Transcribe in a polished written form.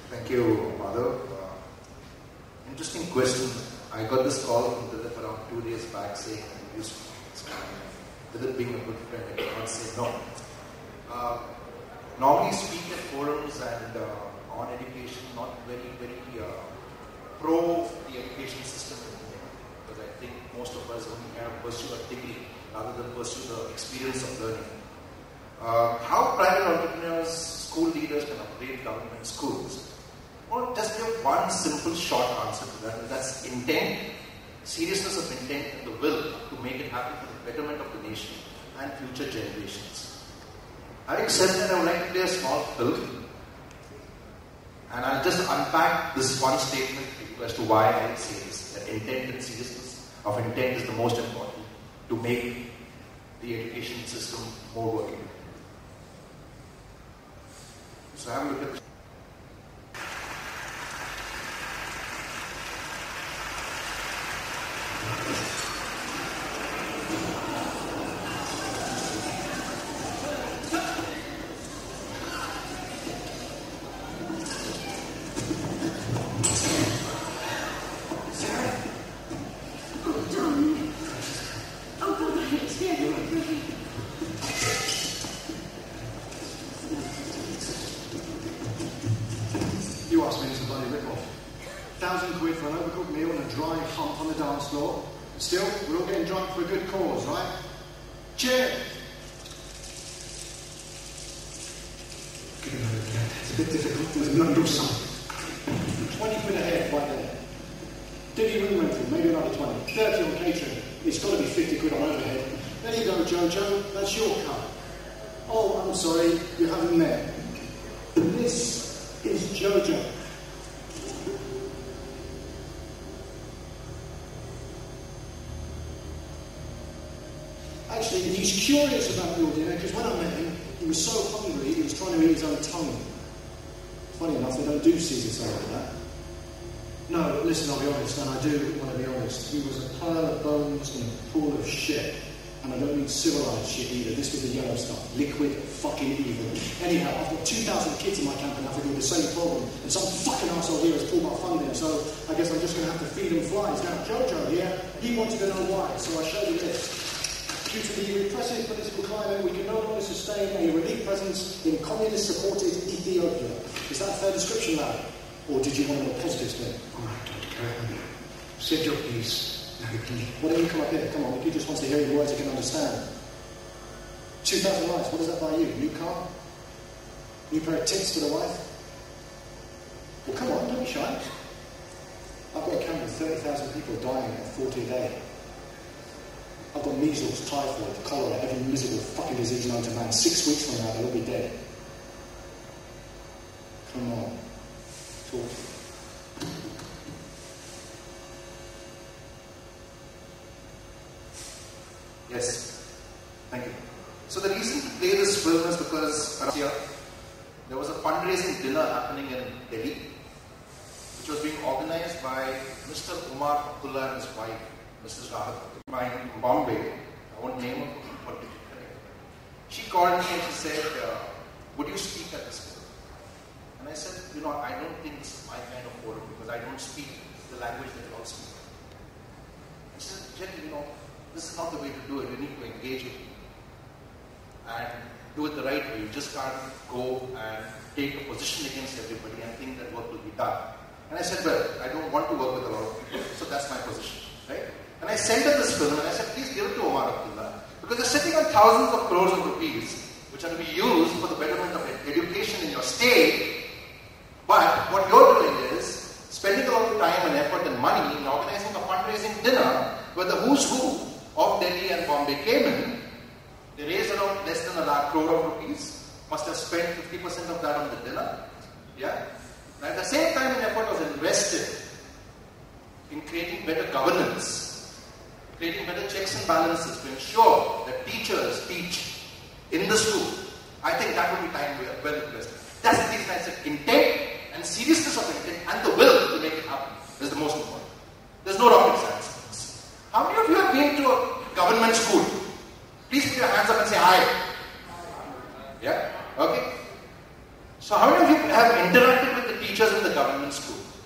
Thank you, Madhav. Interesting question. I got this call from Dilip around 2 days back saying, Dilip being a good friend, I cannot say no. Normally speak at forums and on education, not very pro the education system in India, because I think most of us only kind of pursue a degree rather than pursue the experience of learning. How private entrepreneurs, school leaders can upgrade government schools? Well, just give one simple short answer to that, and that's intent, seriousness of intent, and the will to make it happen for the betterment of the nation and future generations. Having said that, I would like to play a small film, and I'll just unpack this one statement as to why I say this, that intent and seriousness of intent is the most important to make the education system more workable. So have a look at this. Still, we're all getting drunk for a good cause, right? Cheers! It's a bit difficult. There's no do something. 20 quid a head right there. Diggy room rental, maybe another 20. 30 on catering. It's got to be 50 quid on overhead. There you go, Jojo. That's your cut. Oh, I'm sorry, you haven't met. This is Jojo. Actually, he's curious about your dinner because when I met him, he was so hungry he was trying to eat his own tongue. Funny enough, they don't do Caesar salad like that. No, listen, I'll be honest, and I do want to be honest. He was a pile of bones in a pool of shit. And I don't mean civilized shit either. This was the yellow stuff. Liquid fucking evil. Anyhow, I've got 2,000 kids in my camp in Africa with the same problem. And some fucking arsehole here has pulled my funding. So I guess I'm just going to have to feed him flies. Now, Jojo here, he wanted to know why. So I showed you this. Due to the repressive political climate, we can no longer sustain a relief presence in communist-supported Ethiopia. Is that a fair description, Larry? Or did you want a more positive spin? All right, Dr. Karmaveer. Said your piece. Why don't you come up here? Come on, he just wants to hear your words he can understand. 2,000 lives, what does that buy you? New car? New pair of tits for the wife? Well, come on, don't be shy. I've got a camp with 30,000 people dying at 40 a day. I've got measles, typhoid, cholera, every miserable fucking disease known to man. 6 weeks from now, they'll all be dead. Come on. Talk. Yes, thank you. So the reason to play this film is because last year there was a fundraising dinner happening in Delhi, which was being organized by Mr. Umar Abdullah and his wife, Mrs. Rahat. In Bombay, I won't name her particularly. She called me and she said, would you speak at this forum? And I said, I don't think this is my kind of forum because I don't speak the language that you all speak. And she said, Jenny, this is not the way to do it. You need to engage with people and do it the right way. You just can't go and take a position against everybody and think that work will be done. And I said, well, I don't want to work with a lot of people, so that's my position, right? And I sent her this film and I said, please give it to Umar Abdullah, because you're sitting on thousands of crores of rupees which are to be used for the betterment of education in your state. But what you're doing is spending a lot of time and effort and money in organizing a fundraising dinner where the who's who of Delhi and Bombay came in. They raised around less than 1 lakh crore of rupees, must have spent 50% of that on the dinner. Yeah? And at the same time, an effort was invested in creating better governance, creating better checks and balances to ensure that teachers teach in the school. I think that would be time well invested. That's the reason I said intent and seriousness of intent and the will to make it happen is the most important. There's no rocket science in this. How many of you have been to a government school? Please put your hands up and say hi. Yeah? Okay? So how many of you have interacted with the teachers teachers in the government school.